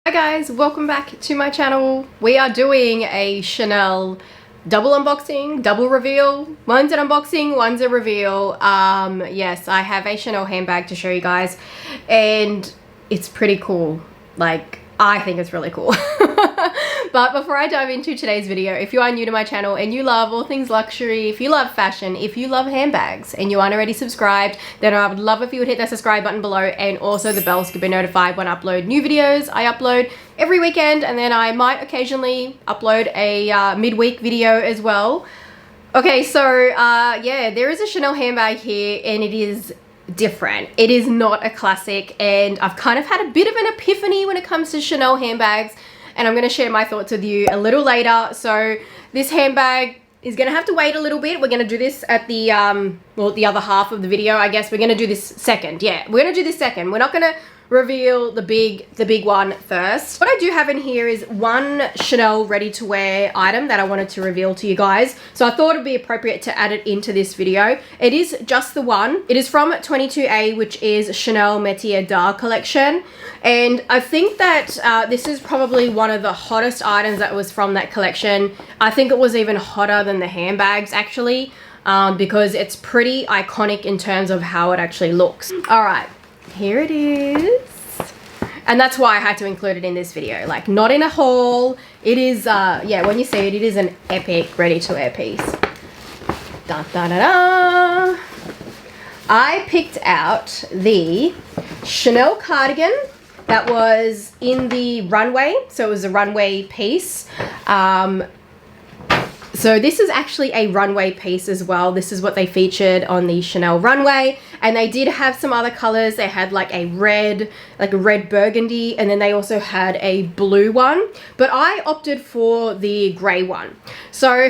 Hi guys, welcome back to my channel. We are doing a Chanel double unboxing, double reveal. One's an unboxing, one's a reveal. Yes, I have a Chanel handbag to show you guys and it's pretty cool. Like, I think it's really cool. But before I dive into today's video, if you are new to my channel and you love all things luxury, if you love fashion, if you love handbags and you aren't already subscribed, then I would love if you would hit that subscribe button below and also the bell so you can be notified when I upload new videos. I upload every weekend and then I might occasionally upload a midweek video as well. Okay, so yeah, there is a Chanel handbag here and it is different. It is not a classic and I've kind of had a bit of an epiphany when it comes to Chanel handbags, and I'm going to share my thoughts with you a little later. So this handbag is going to have to wait a little bit. We're going to do this at the well, the other half of the video, I guess. We're going to do this second. Yeah, we're going to do this second. We're not going to reveal the big one first. What I do have in here is one Chanel ready-to-wear item that I wanted to reveal to you guys. So I thought it'd be appropriate to add it into this video. It is just the one. It is from 22A, which is Chanel Métier d'Art collection. And I think that this is probably one of the hottest items that was from that collection. I think it was even hotter than the handbags actually, because it's pretty iconic in terms of how it actually looks. All right. Here it is, and that's why I had to include it in this video, like not in a haul. It is yeah, when you see it, it is an epic ready-to-wear piece. Da, da, da, da. I picked out the Chanel cardigan that was in the runway, so it was a runway piece. So this is actually a runway piece as well. This is what they featured on the Chanel runway. And they did have some other colors. They had like a red burgundy, and then they also had a blue one. But I opted for the gray one. So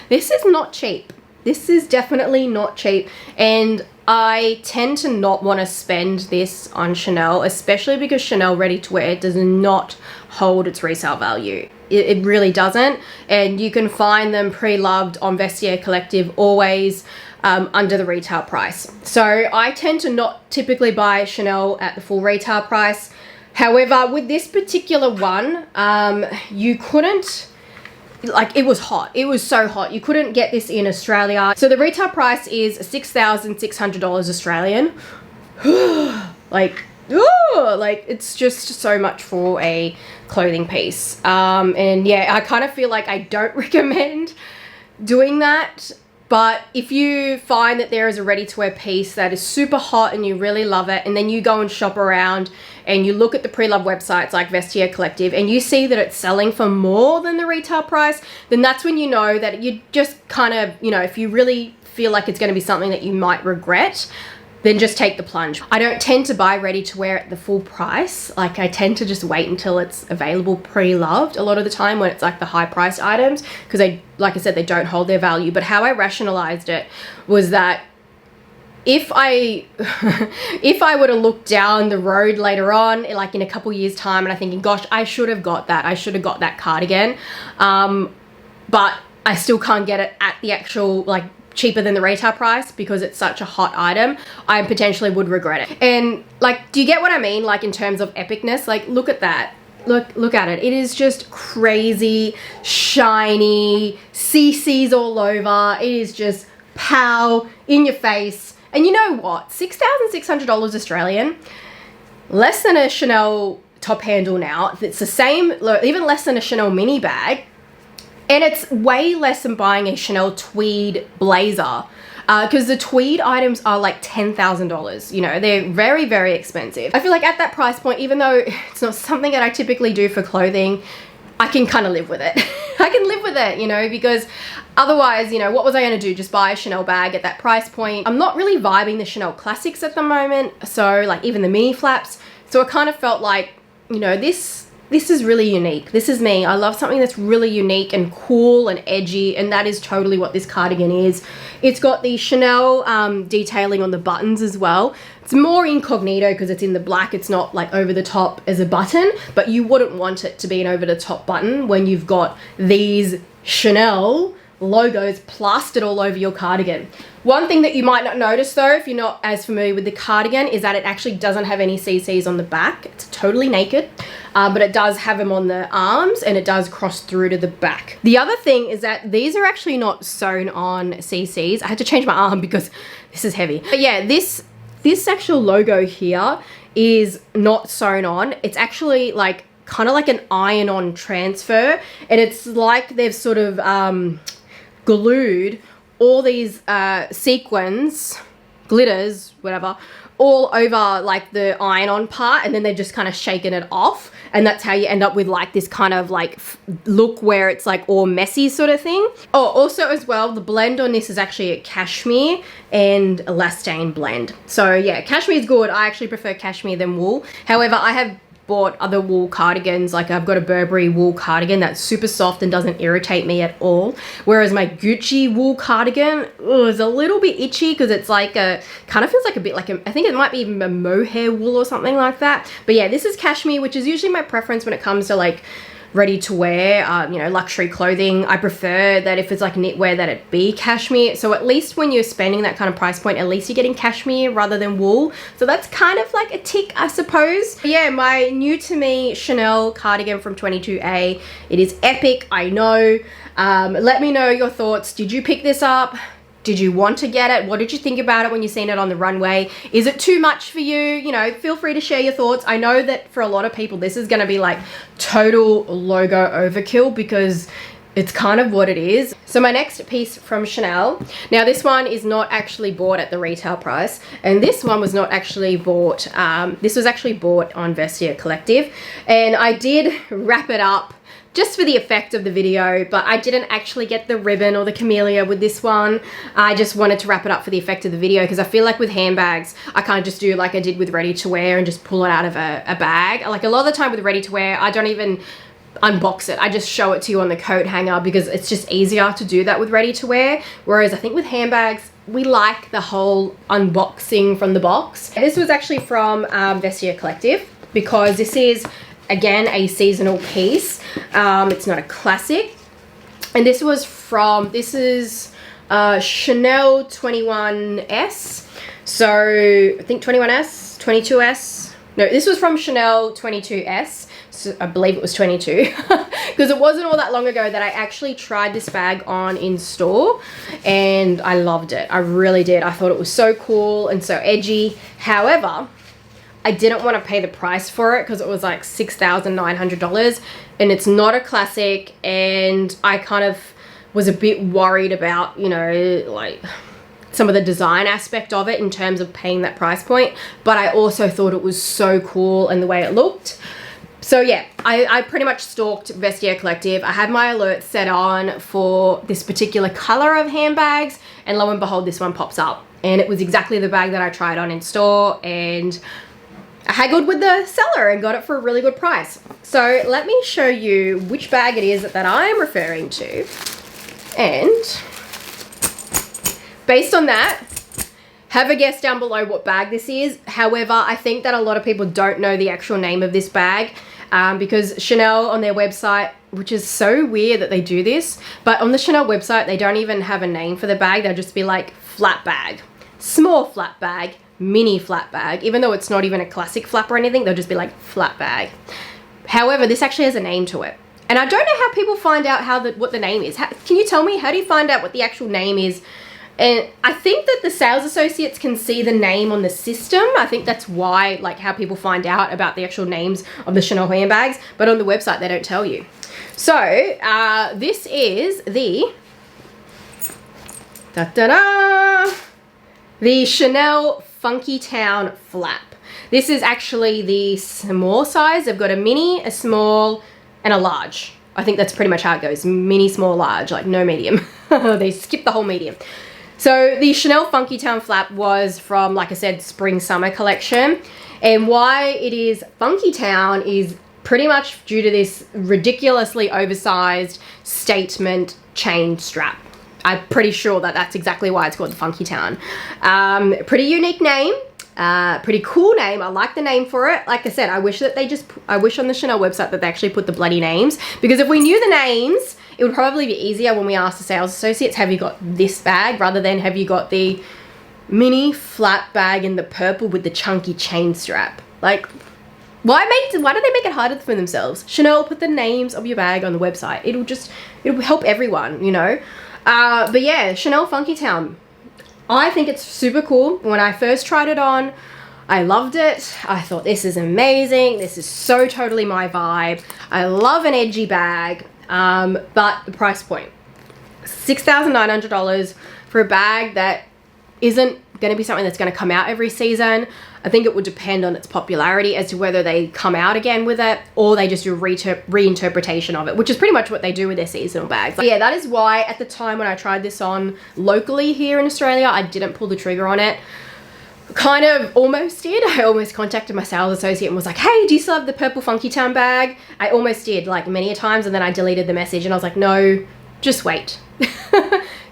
this is not cheap. This is definitely not cheap. And I tend to not want to spend this on Chanel, especially because Chanel ready-to-wear does not hold its resale value. It really doesn't, and you can find them pre-loved on Vestiaire Collective always under the retail price. So I tend to not typically buy Chanel at the full retail price. However, with this particular one, you couldn't, like, it was hot. It was so hot. You couldn't get this in Australia. So the retail price is $6,600 Australian. Like, it's just so much for a clothing piece. And yeah, I kind of feel like I don't recommend doing that. But if you find that there is a ready-to-wear piece that is super hot and you really love it, and then you go and shop around and you look at the pre-loved websites like Vestiaire Collective and you see that it's selling for more than the retail price, then that's when you know that you just kind of, you know, if you really feel like it's going to be something that you might regret, then just take the plunge. I don't tend to buy ready to wear at the full price. Like, I tend to just wait until it's available pre-loved a lot of the time when it's like the high priced items, because they, like I said, they don't hold their value. But how I rationalized it was that if I were to look down the road later on, like in a couple years time, and I'm thinking, gosh, I should have got that. I should have got that cardigan. But I still can't get it at the actual, like, cheaper than the retail price because it's such a hot item, I potentially would regret it. And like, do you get what I mean? Like, in terms of epicness, like, look at that. Look at it. It is just crazy, shiny, CC's all over. It is just pow, in your face. And you know what? $6,600 Australian, less than a Chanel top handle now. It's the same, even less than a Chanel mini bag. And it's way less than buying a Chanel tweed blazer, because the tweed items are like $10,000. You know, they're very, very expensive. I feel like at that price point, even though it's not something that I typically do for clothing, I can kind of live with it. I can live with it, you know, because otherwise, you know, what was I going to do? Just buy a Chanel bag at that price point? I'm not really vibing the Chanel classics at the moment. So like even the mini flaps. So I kind of felt like, you know, this is really unique. This is me. I love something that's really unique and cool and edgy, and that is totally what this cardigan is. It's got the Chanel detailing on the buttons as well. It's more incognito because it's in the black. It's not like over the top as a button, but you wouldn't want it to be an over the top button when you've got these Chanel logos plastered all over your cardigan. One thing that you might not notice though, if you're not as familiar with the cardigan, is that it actually doesn't have any CCs on the back. It's totally naked, but it does have them on the arms and it does cross through to the back. The other thing is that these are actually not sewn on CCs. I had to change my arm because this is heavy. But yeah, this actual logo here is not sewn on. It's actually like kind of like an iron-on transfer, and it's like they've sort of glued all these sequins, glitters, whatever, all over like the iron-on part, and then they're just kind of shaking it off, and that's how you end up with like this kind of like look where it's like all messy sort of thing. Oh, also as well, the blend on this is actually a cashmere and elastane blend. So yeah, cashmere is good. I actually prefer cashmere than wool. However, I have bought other wool cardigans, like I've got a Burberry wool cardigan that's super soft and doesn't irritate me at all, whereas my Gucci wool cardigan is a little bit itchy because it's like a kind of feels like a bit like a, I think it might be even a mohair wool or something like that. But yeah, this is cashmere, which is usually my preference when it comes to like ready to wear, you know, luxury clothing. I prefer that if it's like knitwear that it be cashmere. So at least when you're spending that kind of price point, at least you're getting cashmere rather than wool. So that's kind of like a tick, I suppose. But yeah, my new to me Chanel cardigan from 22A. It is epic, I know. Let me know your thoughts. Did you pick this up? Did you want to get it? What did you think about it when you seen it on the runway? Is it too much for you? You know, feel free to share your thoughts. I know that for a lot of people, this is going to be like total logo overkill because it's kind of what it is. So my next piece from Chanel. Now this one is not actually bought at the retail price, and this one was not actually bought. This was actually bought on Vestiaire Collective, and I did wrap it up just for the effect of the video, but I didn't actually get the ribbon or the camellia with this one. I just wanted to wrap it up for the effect of the video because I feel like with handbags, I can't just do like I did with ready to wear and just pull it out of a bag. Like a lot of the time with ready to wear, I don't even unbox it. I just show it to you on the coat hanger because it's just easier to do that with ready to wear. Whereas I think with handbags, we like the whole unboxing from the box. This was actually from Vestiaire Collective because this is, again, a seasonal piece. It's not a classic. And this was from, this is Chanel 21S. So I think 21S, 22S. No, this was from Chanel 22S. So I believe it was 22 because it wasn't all that long ago that I actually tried this bag on in store and I loved it. I really did. I thought it was so cool and so edgy. However, I didn't want to pay the price for it because it was like $6,900 and it's not a classic, and I kind of was a bit worried about, you know, like some of the design aspect of it in terms of paying that price point, but I also thought it was so cool and the way it looked. So yeah, I pretty much stalked Vestiaire Collective. I had my alert set on for this particular color of handbags, and lo and behold, this one pops up, and it was exactly the bag that I tried on in store, and I haggled with the seller and got it for a really good price. So let me show you which bag it is that I am referring to. And based on that, have a guess down below what bag this is. However, I think that a lot of people don't know the actual name of this bag because Chanel on their website, which is so weird that they do this, but on the Chanel website, they don't even have a name for the bag. They'll just be like flat bag, small flat bag, mini flat bag. Even though it's not even a classic flap or anything, they'll just be like flat bag. However, this actually has a name to it, and I don't know how people find out what the name is. Can you tell me, how do you find out what the actual name is? And I think that the sales associates can see the name on the system. I think that's why, like, how people find out about the actual names of the Chanel handbags, but on the website they don't tell you. So this is the the Chanel FUNKYTOWN flap. This is actually the small size. They've got a mini, a small, and a large. I think that's pretty much how it goes. Mini, small, large, like no medium. They skip the whole medium. So the Chanel FUNKYTOWN flap was from, like I said, spring summer collection. And why it is FUNKYTOWN is pretty much due to this ridiculously oversized statement chain strap. I'm pretty sure that that's exactly why it's called the FUNKYTOWN. Pretty unique name. Pretty cool name. I like the name for it. Like I said, I wish that I wish on the Chanel website that they actually put the bloody names, because if we knew the names it would probably be easier when we ask the sales associates, have you got this bag, rather than have you got the mini flat bag in the purple with the chunky chain strap. Like, why do they make it harder for themselves? Chanel, put the names of your bag on the website. It'll help everyone, you know. But yeah, Chanel FUNKYTOWN. I think it's super cool. When I first tried it on, I loved it. I thought, this is amazing. This is so totally my vibe. I love an edgy bag, but the price point, $6,900 for a bag that isn't going to be something that's going to come out every season. I think it would depend on its popularity as to whether they come out again with it or they just do a reinterpretation of it, which is pretty much what they do with their seasonal bags. But yeah, that is why at the time when I tried this on locally here in Australia, I didn't pull the trigger on it. Kind of almost did. I almost contacted my sales associate and was like, hey, do you still have the purple FUNKYTOWN bag? I almost did, like many a times, and then I deleted the message and I was like, no, just wait.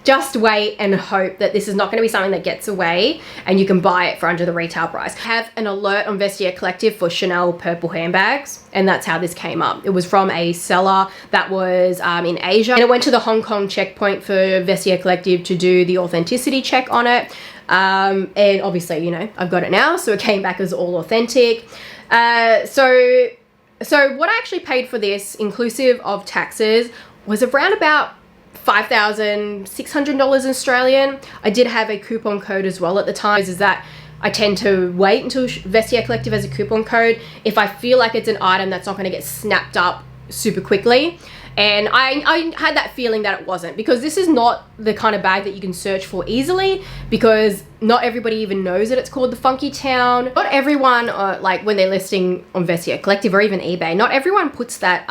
Just wait and hope that this is not going to be something that gets away and you can buy it for under the retail price. I have an alert on Vestiaire Collective for Chanel purple handbags, and that's how this came up. It was from a seller that was in Asia, and it went to the Hong Kong checkpoint for Vestiaire Collective to do the authenticity check on it. And obviously, you know, I've got it now, so it came back as all authentic. So what I actually paid for this, inclusive of taxes, was around about $5,600 Australian. I did have a coupon code as well at the time. Is that I tend to wait until Vestiaire Collective has a coupon code if I feel like it's an item that's not going to get snapped up super quickly. And I had that feeling that it wasn't, because this is not the kind of bag that you can search for easily, because not everybody even knows that it's called the FUNKYTOWN. Not everyone, like when they're listing on Vestiaire Collective or even eBay, not everyone puts that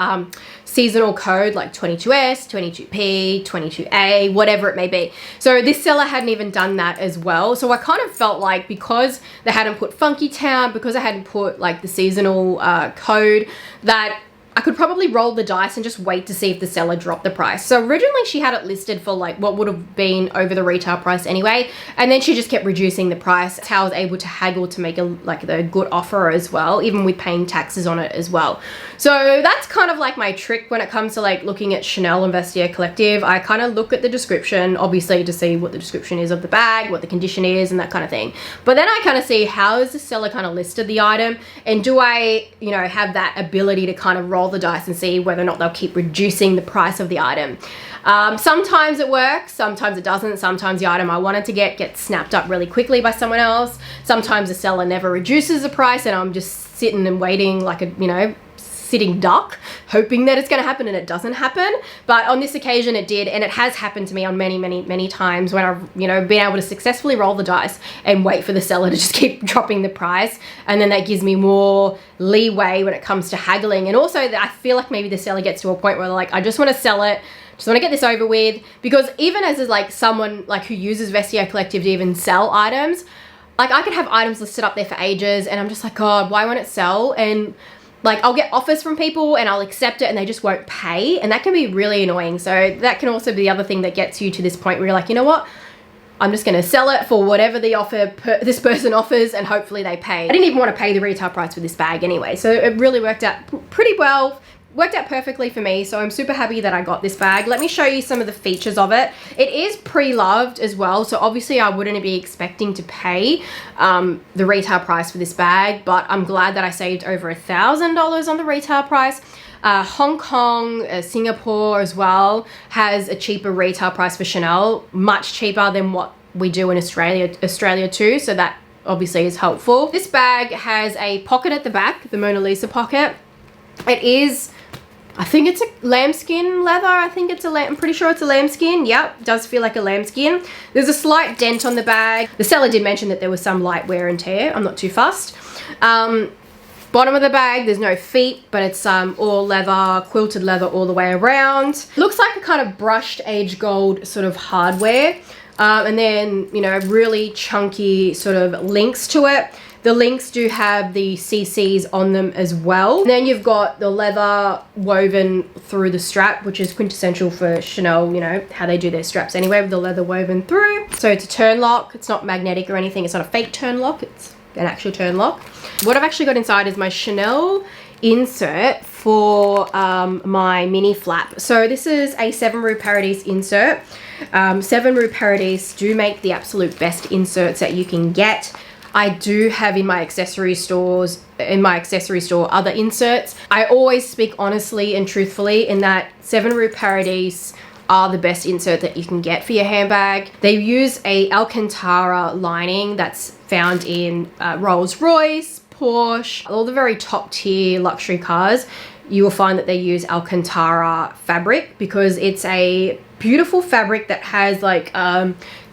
seasonal code like 22S, 22P, 22A, whatever it may be. So this seller hadn't even done that as well. So I kind of felt like, because they hadn't put FUNKYTOWN, because I hadn't put like the seasonal code, that I could probably roll the dice and just wait to see if the seller dropped the price. So originally she had it listed for like what would have been over the retail price anyway, and then she just kept reducing the price. That's how I was able to haggle to make the good offer as well, even with paying taxes on it as well. So that's kind of like my trick when it comes to like looking at Chanel and Vestiaire Collective. I kind of look at the description, obviously, to see what the description is of the bag, what the condition is, and that kind of thing. But then I kind of see, how is the seller kind of listed the item, and do I, you know, have that ability to kind of roll the dice and see whether or not they'll keep reducing the price of the item. Sometimes it works, sometimes it doesn't. Sometimes the item I wanted to get snapped up really quickly by someone else. Sometimes the seller never reduces the price and I'm just sitting and waiting like a, you know, sitting duck, hoping that it's going to happen, and it doesn't happen. But on this occasion it did, and it has happened to me on many times when I've, you know, been able to successfully roll the dice and wait for the seller to just keep dropping the price, and then that gives me more leeway when it comes to haggling. And also I feel like maybe the seller gets to a point where they're like, I just want to sell it, just want to get this over with. Because even as like someone like who uses Vestiaire Collective to even sell items, like I could have items listed up there for ages and I'm just like, God, why won't it sell? And like I'll get offers from people and I'll accept it and they just won't pay, and that can be really annoying. So that can also be the other thing that gets you to this point where you're like, you know what, I'm just going to sell it for whatever the offer this person offers, and hopefully they pay. I didn't even want to pay the retail price for this bag anyway, so it really worked out pretty well. Worked out perfectly for me, so I'm super happy that I got this bag. Let me show you some of the features of it. It is pre-loved as well, so obviously I wouldn't be expecting to pay the retail price for this bag, but I'm glad that I saved over $1,000 on the retail price. Hong Kong, Singapore as well has a cheaper retail price for Chanel, much cheaper than what we do in Australia too, so that obviously is helpful. This bag has a pocket at the back, the Mona Lisa pocket. It is, I think it's a lambskin leather. I'm pretty sure it's a lambskin. Yep, does feel like a lambskin. There's a slight dent on the bag. The seller did mention that there was some light wear and tear. I'm not too fussed. Bottom of the bag, there's no feet, but it's all leather, quilted leather all the way around. Looks like a kind of brushed aged gold sort of hardware. And then, you know, really chunky sort of links to it. The links do have the CCs on them as well. And then you've got the leather woven through the strap, which is quintessential for Chanel, you know, how they do their straps anyway, with the leather woven through. So it's a turn lock. It's not magnetic or anything. It's not a fake turn lock. It's an actual turn lock. What I've actually got inside is my Chanel insert for my mini flap. So this is a 7 Rue Paradis insert. 7 Rue Paradis do make the absolute best inserts that you can get. I do have in my accessory store other inserts. I always speak honestly and truthfully in that 7 Rue Paradis are the best insert that you can get for your handbag. They use a Alcantara lining that's found in Rolls-Royce, Porsche, all the very top tier luxury cars. You will find that they use Alcantara fabric because it's a beautiful fabric that has like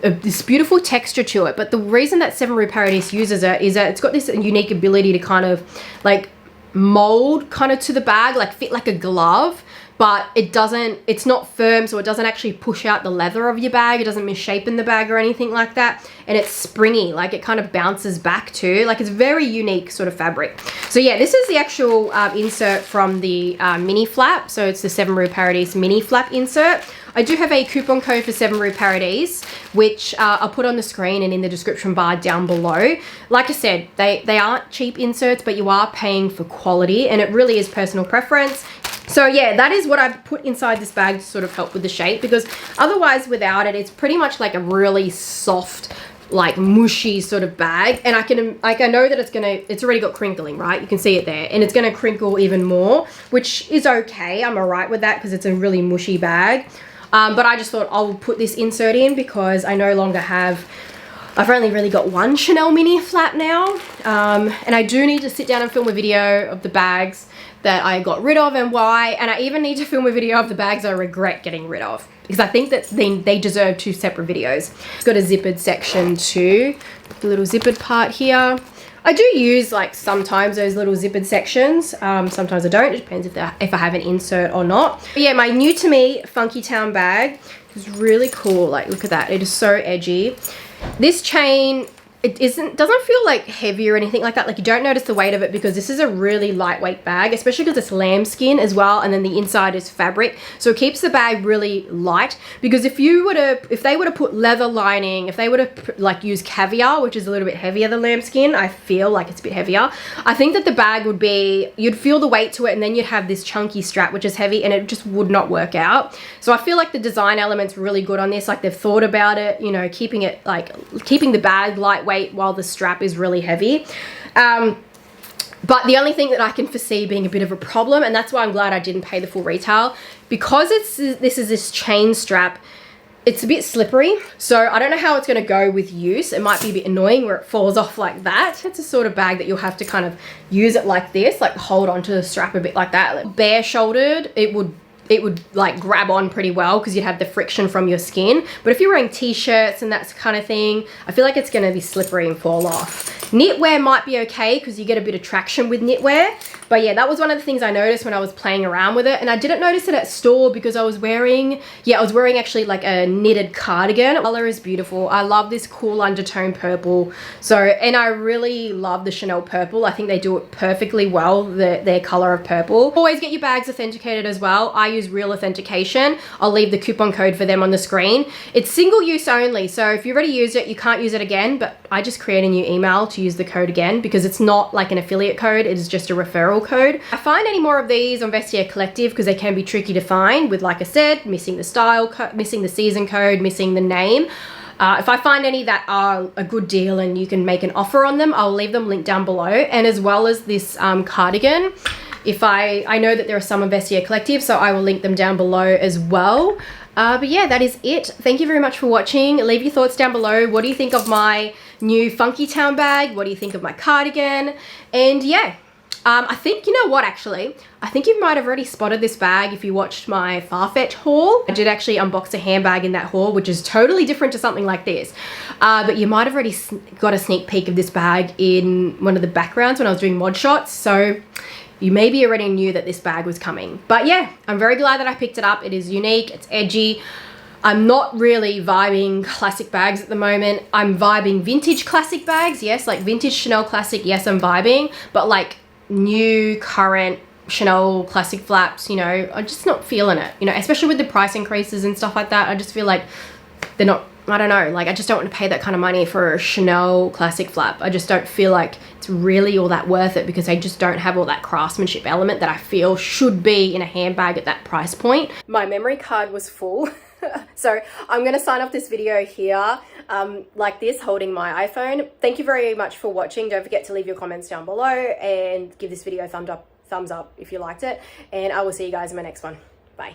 this beautiful texture to it. But the reason that 7 Rue Paradis uses it is that it's got this unique ability to kind of like mold kind of to the bag, like fit like a glove, but it's not firm, so it doesn't actually push out the leather of your bag. It doesn't misshapen the bag or anything like that. And it's springy, like it kind of bounces back too. Like it's very unique sort of fabric. So yeah, this is the actual insert from the mini flap. So it's the 7 Rue Paradis mini flap insert. I do have a coupon code for 7 Rue Paradis, which I'll put on the screen and in the description bar down below. Like I said, they aren't cheap inserts, but you are paying for quality, and it really is personal preference. So yeah, that is what I've put inside this bag to sort of help with the shape, because otherwise without it, it's pretty much like a really soft, like mushy sort of bag. And I know that it's already got crinkling, right? You can see it there, and it's gonna crinkle even more, which is okay. I'm all right with that because it's a really mushy bag. But I just thought I'll put this insert in because I no longer I've only really got one Chanel mini flap now. And I do need to sit down and film a video of the bags that I got rid of and why. And I even need to film a video of the bags I regret getting rid of, because I think that they deserve 2 separate videos. It's got a zippered section too, the little zippered part here. I do use like sometimes those little zippered sections. Sometimes I don't. It depends if I have an insert or not. But yeah, my new to me FUNKYTOWN bag is really cool. Like look at that. It is so edgy. This chain, it doesn't feel like heavy or anything like that. Like you don't notice the weight of it because this is a really lightweight bag, especially because it's lambskin as well, and then the inside is fabric, so it keeps the bag really light. Because if they were to put leather lining, if they were to like use caviar, which is a little bit heavier than lambskin, I feel like it's a bit heavier, I think that the bag would be, you'd feel the weight to it, and then you'd have this chunky strap which is heavy, and it just would not work out. So I feel like the design element's really good on this. Like they've thought about it, you know, keeping the bag lightweight while the strap is really heavy. But the only thing that I can foresee being a bit of a problem, and that's why I'm glad I didn't pay the full retail, because this is this chain strap, it's a bit slippery. So I don't know how it's going to go with use. It might be a bit annoying where it falls off like that. It's a sort of bag that you'll have to kind of use it like this, like hold onto the strap a bit like that. Like bare shouldered, it would like grab on pretty well because you'd have the friction from your skin. But if you're wearing t-shirts and that kind of thing, I feel like it's going to be slippery and fall off. Knitwear might be okay because you get a bit of traction with knitwear. But yeah, that was one of the things I noticed when I was playing around with it. And I didn't notice it at store because I was wearing actually like a knitted cardigan. The color is beautiful. I love this cool undertone purple. So, and I really love the Chanel purple. I think they do it perfectly well, their color of purple. Always get your bags authenticated as well. I use Real Authentication. I'll leave the coupon code for them on the screen. It's single use only. So if you've already used it, you can't use it again, but I just create a new email to use the code again because it's not like an affiliate code. It is just a referral code. I find any more of these on Vestiaire Collective because they can be tricky to find with, like I said, missing the style, missing the season code, missing the name. If I find any that are a good deal and you can make an offer on them, I'll leave them linked down below. And as well as this cardigan, if I know that there are some on Vestiaire Collective, so I will link them down below as well. But yeah, that is it. Thank you very much for watching. Leave your thoughts down below. What do you think of my new FUNKYTOWN bag? What do you think of my cardigan? And yeah, I think, you know what, actually, I think you might have already spotted this bag if you watched my Farfetch haul. I did actually unbox a handbag in that haul, which is totally different to something like this. But you might have already got a sneak peek of this bag in one of the backgrounds when I was doing mod shots. So you maybe already knew that this bag was coming. But yeah, I'm very glad that I picked it up. It is unique, it's edgy. I'm not really vibing classic bags at the moment. I'm vibing vintage classic bags, yes, like vintage Chanel classic, yes, I'm vibing. But like new, current Chanel classic flaps, you know, I'm just not feeling it. You know, especially with the price increases and stuff like that, I just feel like they're not I don't know, like I just don't want to pay that kind of money for a Chanel classic flap. I just don't feel like it's really all that worth it because I just don't have all that craftsmanship element that I feel should be in a handbag at that price point. My memory card was full. So I'm going to sign off this video here like this, holding my iPhone. Thank you very much for watching. Don't forget to leave your comments down below and give this video a thumbs up if you liked it. And I will see you guys in my next one. Bye.